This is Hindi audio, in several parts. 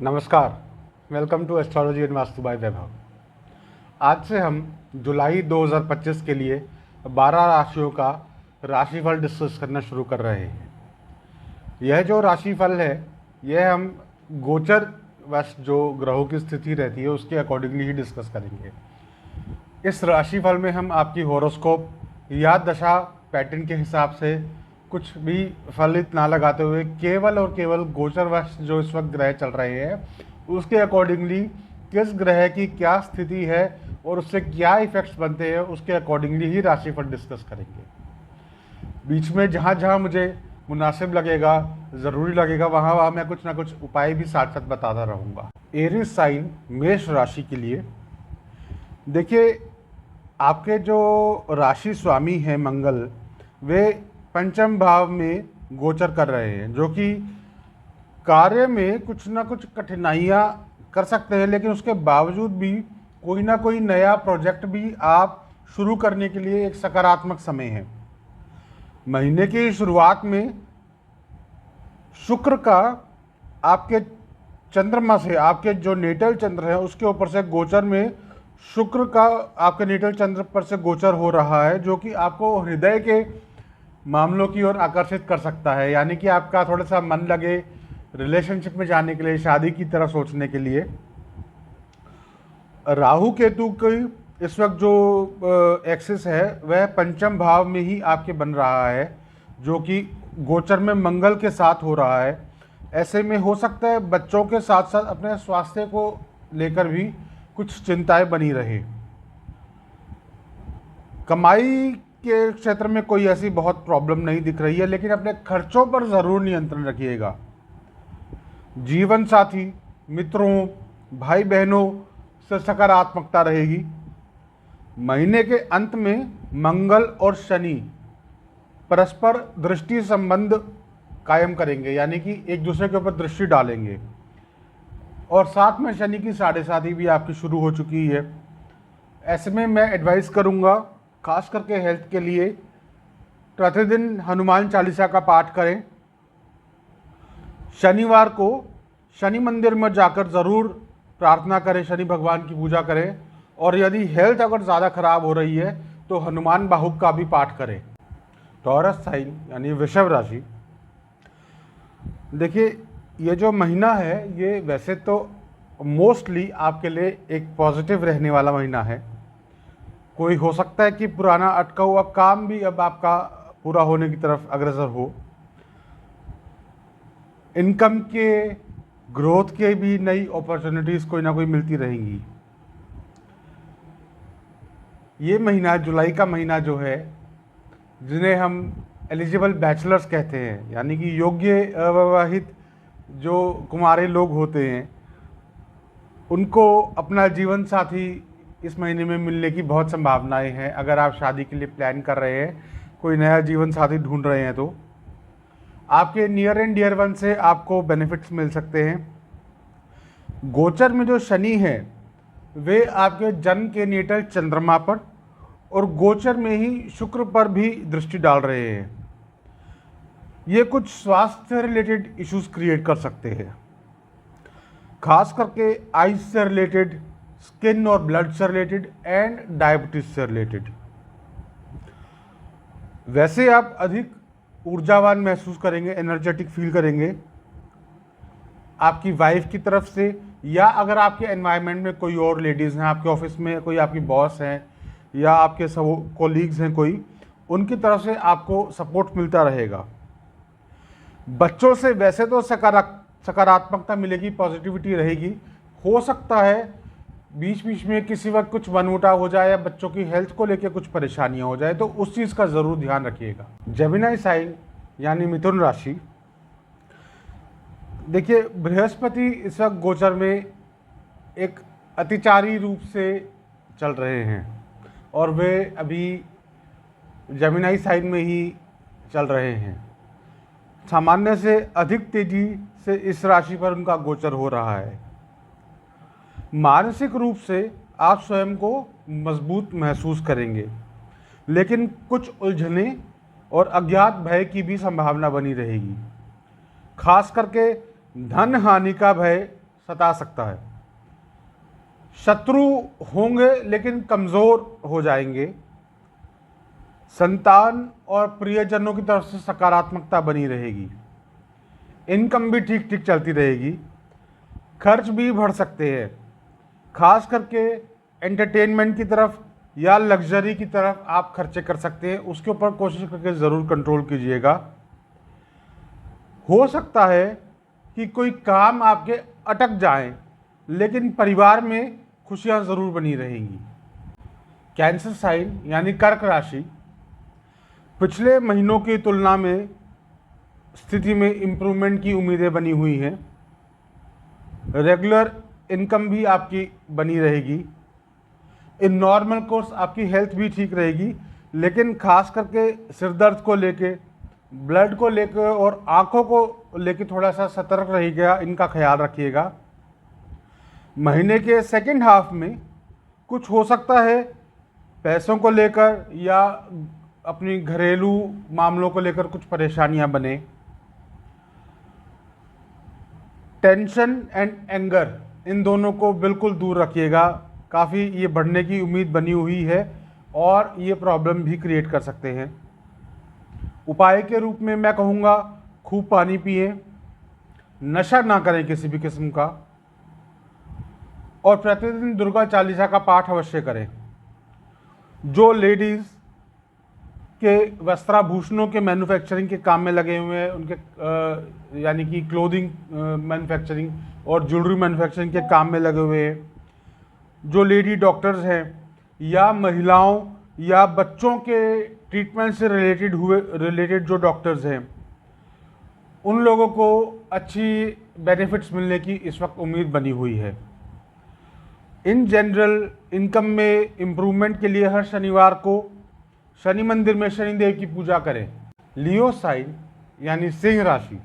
नमस्कार। Welcome to astrology and Vastu by Vaibhav. आज से हम जुलाई 2025 के लिए 12 राशियों का राशिफल डिस्कस करना शुरू कर रहे हैं। यह जो राशिफल है यह हम गोचर वश जो ग्रहों की स्थिति रहती है उसके अकॉर्डिंगली ही डिस्कस करेंगे। इस राशिफल में हम आपकी हॉरोस्कोप या दशा पैटर्न के हिसाब से कुछ भी फलित ना लगाते हुए केवल और केवल गोचरवश जो इस वक्त ग्रह चल रहे हैं उसके अकॉर्डिंगली किस ग्रह की क्या स्थिति है और उससे क्या इफेक्ट्स बनते हैं उसके अकॉर्डिंगली ही राशिफल डिस्कस करेंगे। बीच में जहाँ जहाँ मुझे मुनासिब लगेगा, ज़रूरी लगेगा, वहाँ वहाँ मैं कुछ ना कुछ उपाय भी साथ साथ बताता रहूँगा। एरीज साइन मेष राशि के लिए देखिए, आपके जो राशि स्वामी हैं मंगल, वे पंचम भाव में गोचर कर रहे हैं, जो कि कार्य में कुछ ना कुछ कठिनाइयाँ कर सकते हैं, लेकिन उसके बावजूद भी कोई ना कोई नया प्रोजेक्ट भी आप शुरू करने के लिए एक सकारात्मक समय है। महीने की शुरुआत में शुक्र का आपके चंद्रमा से, आपके जो नेटल चंद्र है उसके ऊपर से गोचर में शुक्र का आपके नेटल चंद्र पर से गोचर हो रहा है, जो कि आपको हृदय के मामलों की ओर आकर्षित कर सकता है। यानी कि आपका थोड़ा सा मन लगे रिलेशनशिप में जाने के लिए, शादी की तरह सोचने के लिए। राहु केतु की इस वक्त जो एक्सिस है वह पंचम भाव में ही आपके बन रहा है, जो कि गोचर में मंगल के साथ हो रहा है। ऐसे में हो सकता है बच्चों के साथ साथ अपने स्वास्थ्य को लेकर भी कुछ चिंताएं बनी रहे। कमाई के क्षेत्र में कोई ऐसी बहुत प्रॉब्लम नहीं दिख रही है, लेकिन अपने खर्चों पर ज़रूर नियंत्रण रखिएगा। जीवन साथी, मित्रों, भाई बहनों से सकारात्मकता रहेगी। महीने के अंत में मंगल और शनि परस्पर दृष्टि संबंध कायम करेंगे, यानी कि एक दूसरे के ऊपर दृष्टि डालेंगे। और साथ में शनि की 7.5 भी आपकी शुरू हो चुकी है। ऐसे में मैं एडवाइस करूंगा, खास करके हेल्थ के लिए, प्रतिदिन हनुमान चालीसा का पाठ करें। शनिवार को शनि मंदिर में जाकर ज़रूर प्रार्थना करें, शनि भगवान की पूजा करें। और यदि हेल्थ अगर ज़्यादा खराब हो रही है तो हनुमान बाहुक का भी पाठ करें। टॉरस साइन यानी वृषभ राशि, देखिए ये जो महीना है ये वैसे तो मोस्टली आपके लिए एक पॉजिटिव रहने वाला महीना है। कोई हो सकता है कि पुराना अटका हुआ काम भी अब आपका पूरा होने की तरफ अग्रसर हो। इनकम के ग्रोथ के भी नई अपॉर्चुनिटीज़ कोई ना कोई मिलती रहेंगी। ये महीना, जुलाई का महीना जो है, जिन्हें हम एलिजिबल बैचलर्स कहते हैं, यानी कि योग्य अविवाहित जो कुंवारे लोग होते हैं, उनको अपना जीवन साथी इस महीने में मिलने की बहुत संभावनाएं हैं। अगर आप शादी के लिए प्लान कर रहे हैं, कोई नया जीवन साथी ढूंढ रहे हैं, तो आपके नियर एंड डियर वन से आपको बेनिफिट्स मिल सकते हैं। गोचर में जो शनि है वे आपके जन्म के नेटल चंद्रमा पर और गोचर में ही शुक्र पर भी दृष्टि डाल रहे हैं। ये कुछ स्वास्थ्य रिलेटेड इश्यूज क्रिएट कर सकते हैं, खास करके आइज से रिलेटेड, स्किन और ब्लड से रिलेटेड एंड डायबिटीज से रिलेटेड। वैसे आप अधिक ऊर्जावान महसूस करेंगे, एनर्जेटिक फील करेंगे आपकी वाइफ की तरफ से, या अगर आपके एनवायरनमेंट में कोई और लेडीज़ हैं, आपके ऑफिस में कोई आपकी बॉस हैं या आपके सब कोलीग्स हैं कोई, उनकी तरफ से आपको सपोर्ट मिलता रहेगा। बच्चों से वैसे तो सकारात्मकता मिलेगी, पॉजिटिविटी रहेगी। हो सकता है बीच बीच में किसी वक्त कुछ मनमुटाव हो जाए या बच्चों की हेल्थ को लेकर कुछ परेशानियां हो जाए, तो उस चीज़ का ज़रूर ध्यान रखिएगा। जेमिनी साइन यानी मिथुन राशि, देखिए बृहस्पति इस वक्त गोचर में एक अतिचारी रूप से चल रहे हैं और वे अभी जेमिनी साइन में ही चल रहे हैं। सामान्य से अधिक तेजी से इस राशि पर उनका गोचर हो रहा है। मानसिक रूप से आप स्वयं को मजबूत महसूस करेंगे, लेकिन कुछ उलझने और अज्ञात भय की भी संभावना बनी रहेगी। खास करके धन हानि का भय सता सकता है। शत्रु होंगे लेकिन कमज़ोर हो जाएंगे। संतान और प्रियजनों की तरफ से सकारात्मकता बनी रहेगी। इनकम भी ठीक ठीक चलती रहेगी। खर्च भी बढ़ सकते हैं, खास करके एंटरटेनमेंट की तरफ या लग्जरी की तरफ आप खर्चे कर सकते हैं। उसके ऊपर कोशिश करके ज़रूर कंट्रोल कीजिएगा। हो सकता है कि कोई काम आपके अटक जाए, लेकिन परिवार में खुशियां ज़रूर बनी रहेंगी। कैंसर साइन यानी कर्क राशि, पिछले महीनों की तुलना में स्थिति में इम्प्रूवमेंट की उम्मीदें बनी हुई हैं। रेगुलर इनकम भी आपकी बनी रहेगी। इन नॉर्मल कोर्स आपकी हेल्थ भी ठीक रहेगी, लेकिन खास करके सिर दर्द को लेके, ब्लड को लेकर और आंखों को लेके थोड़ा सा सतर्क रहिएगा, इनका ख्याल रखिएगा। महीने के सेकंड हाफ में कुछ हो सकता है पैसों को लेकर या अपनी घरेलू मामलों को लेकर कुछ परेशानियां बने। टेंशन एंड एंगर, इन दोनों को बिल्कुल दूर रखिएगा। काफ़ी ये बढ़ने की उम्मीद बनी हुई है और ये प्रॉब्लम भी क्रिएट कर सकते हैं। उपाय के रूप में मैं कहूँगा, खूब पानी पिए, नशा ना करें किसी भी किस्म का, और प्रतिदिन दुर्गा चालीसा का पाठ अवश्य करें। जो लेडीज़ के वस्त्राभूषणों के मैन्युफैक्चरिंग के काम में लगे हुए हैं, उनके यानी कि क्लोथिंग मैन्युफैक्चरिंग और ज्वेलरी मैन्युफैक्चरिंग के काम में लगे हुए हैं, जो लेडी डॉक्टर्स हैं या महिलाओं या बच्चों के ट्रीटमेंट से रिलेटेड जो डॉक्टर्स हैं, उन लोगों को अच्छी बेनिफिट्स मिलने की इस वक्त उम्मीद बनी हुई है। इन जनरल इनकम में इम्प्रूवमेंट के लिए हर शनिवार को शनि मंदिर में शनिदेव की पूजा करें। लियो साइन यानी सिंह राशि,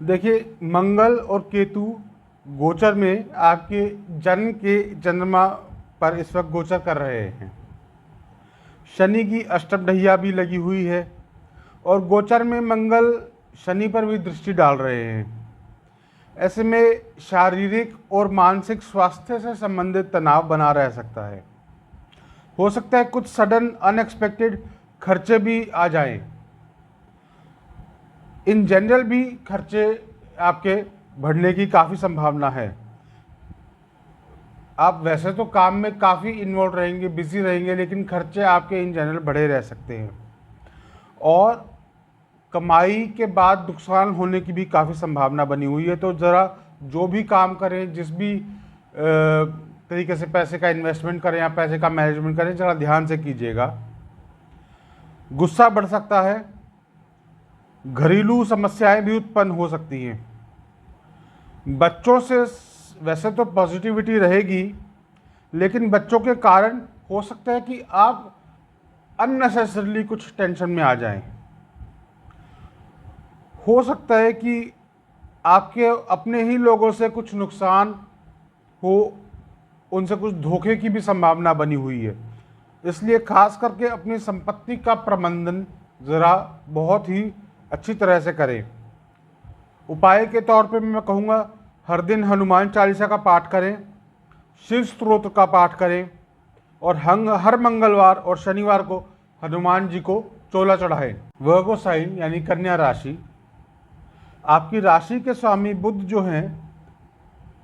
देखिए मंगल और केतु गोचर में आपके जन्म के चंद्रमा पर इस वक्त गोचर कर रहे हैं। शनि की अष्टमढैया भी लगी हुई है और गोचर में मंगल शनि पर भी दृष्टि डाल रहे हैं। ऐसे में शारीरिक और मानसिक स्वास्थ्य से संबंधित तनाव बना रह सकता है। हो सकता है कुछ सडन अनएक्सपेक्टेड खर्चे भी आ जाएं। इन जनरल भी खर्चे आपके बढ़ने की काफ़ी संभावना है। आप वैसे तो काम में काफ़ी इन्वॉल्व रहेंगे, बिजी रहेंगे, लेकिन खर्चे आपके इन जनरल बढ़े रह सकते हैं और कमाई के बाद नुकसान होने की भी काफ़ी संभावना बनी हुई है। तो ज़रा जो भी काम करें, जिस भी तरीके से पैसे का इन्वेस्टमेंट करें या पैसे का मैनेजमेंट करें, ज़रा ध्यान से कीजिएगा। गुस्सा बढ़ सकता है, घरेलू समस्याएं भी उत्पन्न हो सकती हैं। बच्चों से वैसे तो पॉजिटिविटी रहेगी, लेकिन बच्चों के कारण हो सकता है कि आप अननेसेसरली कुछ टेंशन में आ जाएं। हो सकता है कि आपके अपने ही लोगों से कुछ नुकसान हो, उनसे कुछ धोखे की भी संभावना बनी हुई है। इसलिए खास करके अपनी संपत्ति का प्रबंधन ज़रा बहुत ही अच्छी तरह से करें। उपाय के तौर पे मैं कहूँगा, हर दिन हनुमान चालीसा का पाठ करें, शिव स्तोत्र का पाठ करें और हर मंगलवार और शनिवार को हनुमान जी को चोला चढ़ाएं। वर्गो साइन यानी कन्या राशि, आपकी राशि के स्वामी बुध जो हैं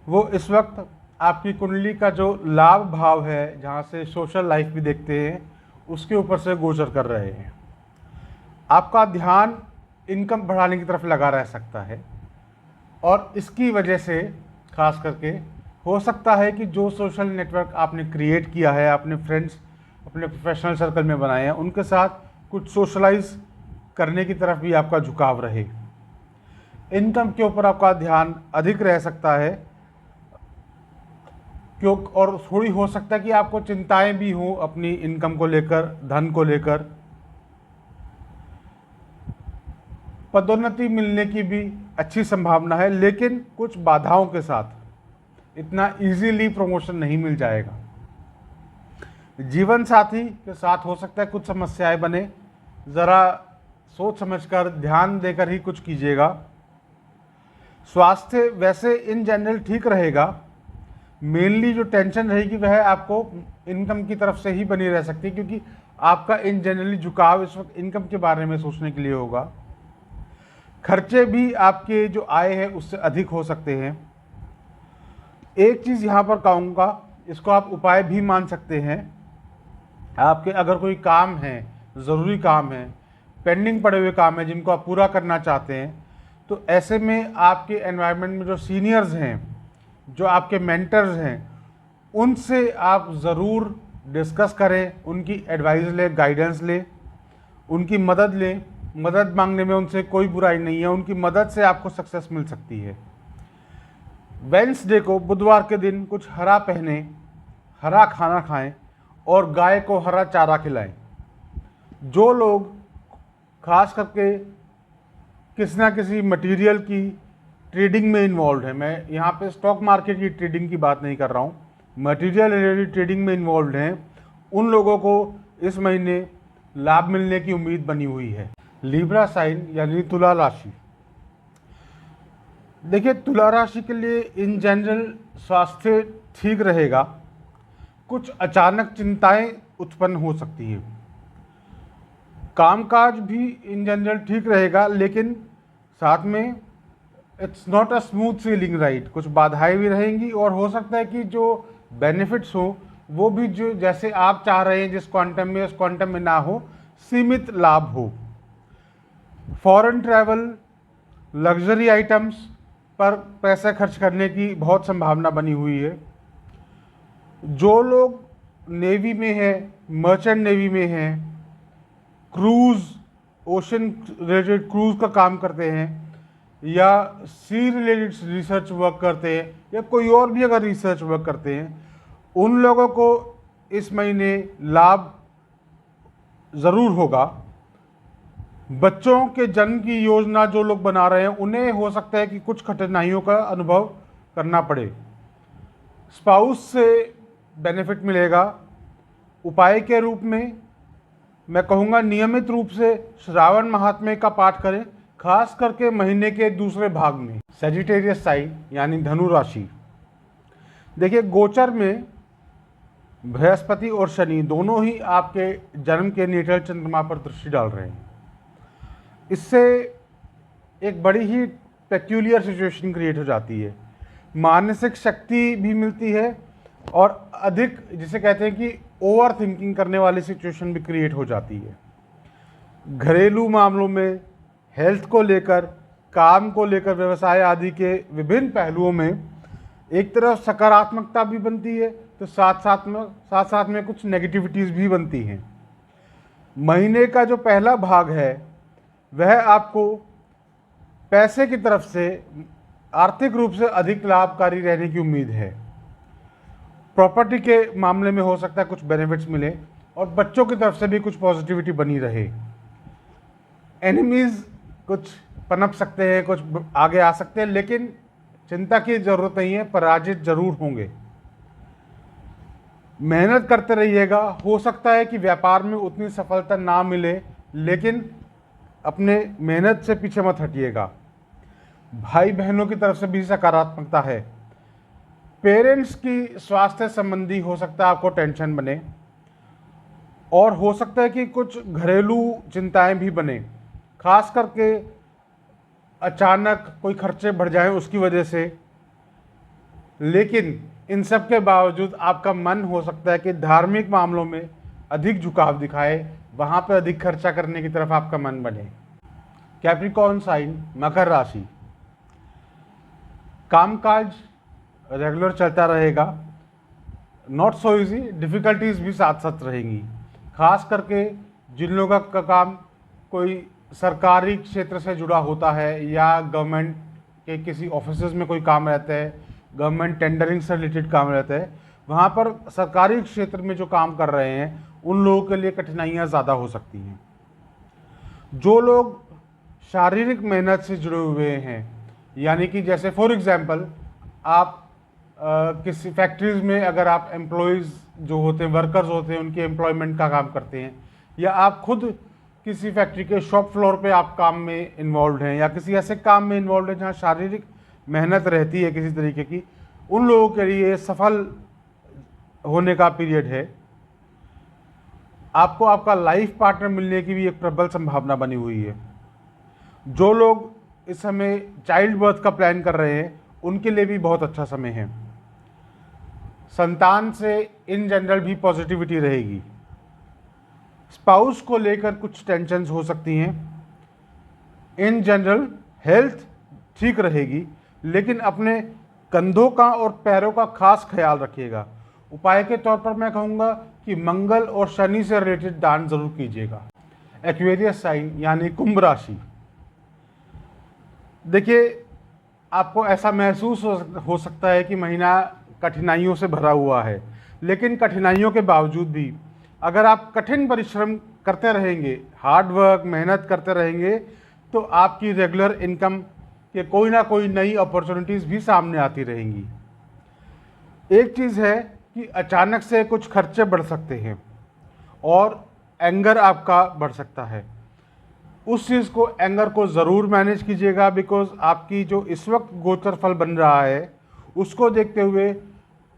वो इस वक्त आपकी कुंडली का जो लाभ भाव है, जहाँ से सोशल लाइफ भी देखते हैं, उसके ऊपर से गोचर कर रहे हैं। आपका ध्यान इनकम बढ़ाने की तरफ लगा रह सकता है और इसकी वजह से खास करके हो सकता है कि जो सोशल नेटवर्क आपने क्रिएट किया है, अपने फ्रेंड्स, अपने प्रोफेशनल सर्कल में बनाए हैं, उनके साथ कुछ सोशलाइज करने की तरफ भी आपका झुकाव रहे। इनकम के ऊपर आपका ध्यान अधिक रह सकता है क्यों, और थोड़ी हो सकता है कि आपको चिंताएं भी हों अपनी इनकम को लेकर, धन को लेकर। पदोन्नति मिलने की भी अच्छी संभावना है, लेकिन कुछ बाधाओं के साथ। इतना इजीली प्रमोशन नहीं मिल जाएगा। जीवन साथी के साथ हो सकता है कुछ समस्याएं बने, ज़रा सोच समझकर ध्यान देकर ही कुछ कीजिएगा। स्वास्थ्य वैसे इन जनरल ठीक रहेगा, मेनली जो टेंशन रहेगी वह आपको इनकम की तरफ से ही बनी रह सकती है, क्योंकि आपका इन जनरली झुकाव इस वक्त इनकम के बारे में सोचने के लिए होगा। खर्चे भी आपके जो आय है उससे अधिक हो सकते हैं। एक चीज़ यहाँ पर कहूँगा, इसको आप उपाय भी मान सकते हैं। आपके अगर कोई काम है, ज़रूरी काम है, पेंडिंग पड़े हुए काम है जिनको आप पूरा करना चाहते हैं, तो ऐसे में आपके एनवायरनमेंट में जो सीनियर्स हैं, जो आपके मेंटर्स हैं, उनसे आप ज़रूर डिस्कस करें, उनकी एडवाइस लें, गाइडेंस लें, उनकी मदद लें। मदद मांगने में उनसे कोई बुराई नहीं है, उनकी मदद से आपको सक्सेस मिल सकती है। वेडनेसडे को, बुधवार के दिन, कुछ हरा पहने, हरा खाना खाएं और गाय को हरा चारा खिलाएं। जो लोग खास करके किसी ना किसी मटेरियल की ट्रेडिंग में इन्वॉल्व है, मैं यहाँ पे स्टॉक मार्केट की ट्रेडिंग की बात नहीं कर रहा हूँ, मटेरियल रिलेटेड ट्रेडिंग में इन्वॉल्व हैं, उन लोगों को इस महीने लाभ मिलने की उम्मीद बनी हुई है। लिब्रा साइन यानी तुला राशि। देखिए, तुला राशि के लिए इन जनरल स्वास्थ्य ठीक रहेगा। कुछ अचानक चिंताएं उत्पन्न हो सकती है। कामकाज भी इन जनरल ठीक रहेगा, लेकिन साथ में it's not a smooth selling ride. कुछ बाधाएं भी रहेंगी और हो सकता है कि जो बेनिफिट्स हो वो भी जो जैसे आप चाह रहे हैं जिस क्वांटम में, उस क्वांटम में ना हो, सीमित लाभ हो। फॉरेन ट्रैवल, लग्जरी आइटम्स पर पैसे खर्च करने की बहुत संभावना बनी हुई है। जो लोग नेवी में हैं, मर्चेंट नेवी में हैं, क्रूज़, ओशन रिलेटेड क्रूज़ का काम करते हैं, या सी रिलेटेड रिसर्च वर्क करते हैं, या कोई और भी अगर रिसर्च वर्क करते हैं, उन लोगों को इस महीने लाभ ज़रूर होगा। बच्चों के जन्म की योजना जो लोग बना रहे हैं उन्हें हो सकता है कि कुछ कठिनाइयों का अनुभव करना पड़े। स्पाउस से बेनिफिट मिलेगा। उपाय के रूप में मैं कहूँगा नियमित रूप से श्रावण महात्म्य का पाठ करें, खास करके महीने के दूसरे भाग में। सजिटेरियस साइन यानी धनु राशि। देखिए, गोचर में बृहस्पति और शनि दोनों ही आपके जन्म के नेटल चंद्रमा पर दृष्टि डाल रहे हैं। इससे एक बड़ी ही पेक्यूलियर सिचुएशन क्रिएट हो जाती है। मानसिक शक्ति भी मिलती है और अधिक, जिसे कहते हैं कि ओवर थिंकिंग करने वाली सिचुएशन भी क्रिएट हो जाती है। घरेलू मामलों में, हेल्थ को लेकर, काम को लेकर, व्यवसाय आदि के विभिन्न पहलुओं में एक तरफ सकारात्मकता भी बनती है तो साथ साथ में कुछ नेगेटिविटीज़ भी बनती हैं। महीने का जो पहला भाग है वह आपको पैसे की तरफ से आर्थिक रूप से अधिक लाभकारी रहने की उम्मीद है। प्रॉपर्टी के मामले में हो सकता है कुछ बेनिफिट्स मिले और बच्चों की तरफ से भी कुछ पॉजिटिविटी बनी रहे। एनिमीज़ कुछ पनप सकते हैं, कुछ आगे आ सकते हैं, लेकिन चिंता की ज़रूरत नहीं है, पराजित जरूर होंगे। मेहनत करते रहिएगा। हो सकता है कि व्यापार में उतनी सफलता ना मिले, लेकिन अपने मेहनत से पीछे मत हटिएगा। भाई बहनों की तरफ से भी सकारात्मकता है। पेरेंट्स की स्वास्थ्य संबंधी हो सकता है आपको टेंशन बने और हो सकता है कि कुछ घरेलू चिंताएं भी बने, खास करके अचानक कोई खर्चे बढ़ जाएं उसकी वजह से। लेकिन इन सब के बावजूद आपका मन हो सकता है कि धार्मिक मामलों में अधिक झुकाव दिखाए, वहाँ पर अधिक खर्चा करने की तरफ आपका मन बने। कैप्रिकॉर्न साइन, मकर राशि। कामकाज रेगुलर चलता रहेगा, नॉट सो इजी, डिफ़िकल्टीज भी साथ साथ रहेंगी। खास करके जिन लोगों का काम कोई सरकारी क्षेत्र से जुड़ा होता है या गवर्नमेंट के किसी ऑफिस में कोई काम रहता है, गवर्नमेंट टेंडरिंग से रिलेटेड काम रहता है, वहाँ पर सरकारी क्षेत्र में जो काम कर रहे हैं उन लोगों के लिए कठिनाइयाँ ज़्यादा हो सकती हैं। जो लोग शारीरिक मेहनत से जुड़े हुए हैं, यानी कि जैसे फॉर एग्जांपल आप किसी फैक्ट्रीज़ में अगर आप एम्प्लॉयज़ जो होते हैं, वर्कर्स होते हैं, उनके एम्प्लॉयमेंट का काम करते हैं, या आप खुद किसी फैक्ट्री के शॉप फ्लोर पे आप काम में इन्वॉल्व हैं, या किसी ऐसे काम में इन्वॉल्व हैं जहाँ शारीरिक मेहनत रहती है किसी तरीके की, उन लोगों के लिए सफल होने का पीरियड है। आपको आपका लाइफ पार्टनर मिलने की भी एक प्रबल संभावना बनी हुई है। जो लोग इस समय चाइल्ड बर्थ का प्लान कर रहे हैं उनके लिए भी बहुत अच्छा समय है। संतान से इन जनरल भी पॉजिटिविटी रहेगी। स्पाउस को लेकर कुछ टेंशन्स हो सकती हैं। इन जनरल हेल्थ ठीक रहेगी, लेकिन अपने कंधों का और पैरों का खास ख्याल रखिएगा। उपाय के तौर पर मैं कहूँगा कि मंगल और शनि से रिलेटेड दान जरूर कीजिएगा। एक्वेरियस साइन यानी कुंभ राशि, देखिए आपको ऐसा महसूस हो सकता है कि महीना कठिनाइयों से भरा हुआ है, लेकिन कठिनाइयों के बावजूद भी अगर आप कठिन परिश्रम करते रहेंगे, हार्ड वर्क मेहनत करते रहेंगे, तो आपकी रेगुलर इनकम के कोई ना कोई नई अपॉर्चुनिटीज़ भी सामने आती रहेंगी। एक चीज़ है कि अचानक से कुछ खर्चे बढ़ सकते हैं और एंगर आपका बढ़ सकता है। उस चीज़ को, एंगर को ज़रूर मैनेज कीजिएगा, बिकॉज आपकी जो इस वक्त गोचर फल बन रहा है उसको देखते हुए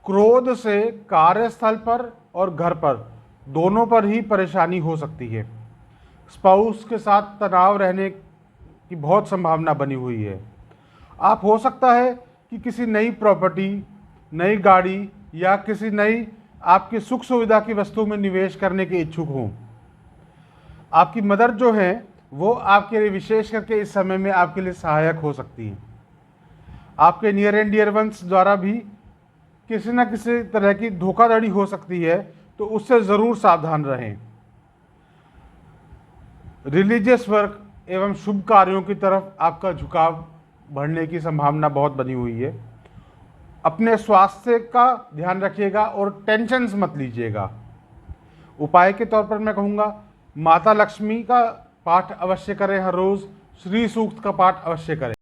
क्रोध से कार्यस्थल पर और घर पर दोनों पर ही परेशानी हो सकती है। स्पाउस के साथ तनाव रहने की बहुत संभावना बनी हुई है। आप हो सकता है कि किसी नई प्रॉपर्टी, नई गाड़ी या किसी नई आपकी सुख सुविधा की वस्तु में निवेश करने के इच्छुक हों। आपकी मदर जो है वो आपके लिए, विशेष करके इस समय में आपके लिए सहायक हो सकती है। आपके नियर एंड डियर वंस द्वारा भी किसी न किसी तरह की धोखाधड़ी हो सकती है, तो उससे ज़रूर सावधान रहें। रिलीजियस वर्क एवं शुभ कार्यों की तरफ आपका झुकाव बढ़ने की संभावना बहुत बनी हुई है। अपने स्वास्थ्य का ध्यान रखिएगा और टेंशन्स मत लीजिएगा। उपाय के तौर पर मैं कहूँगा माता लक्ष्मी का पाठ अवश्य करें, हर रोज़ श्री सूक्त का पाठ अवश्य करें।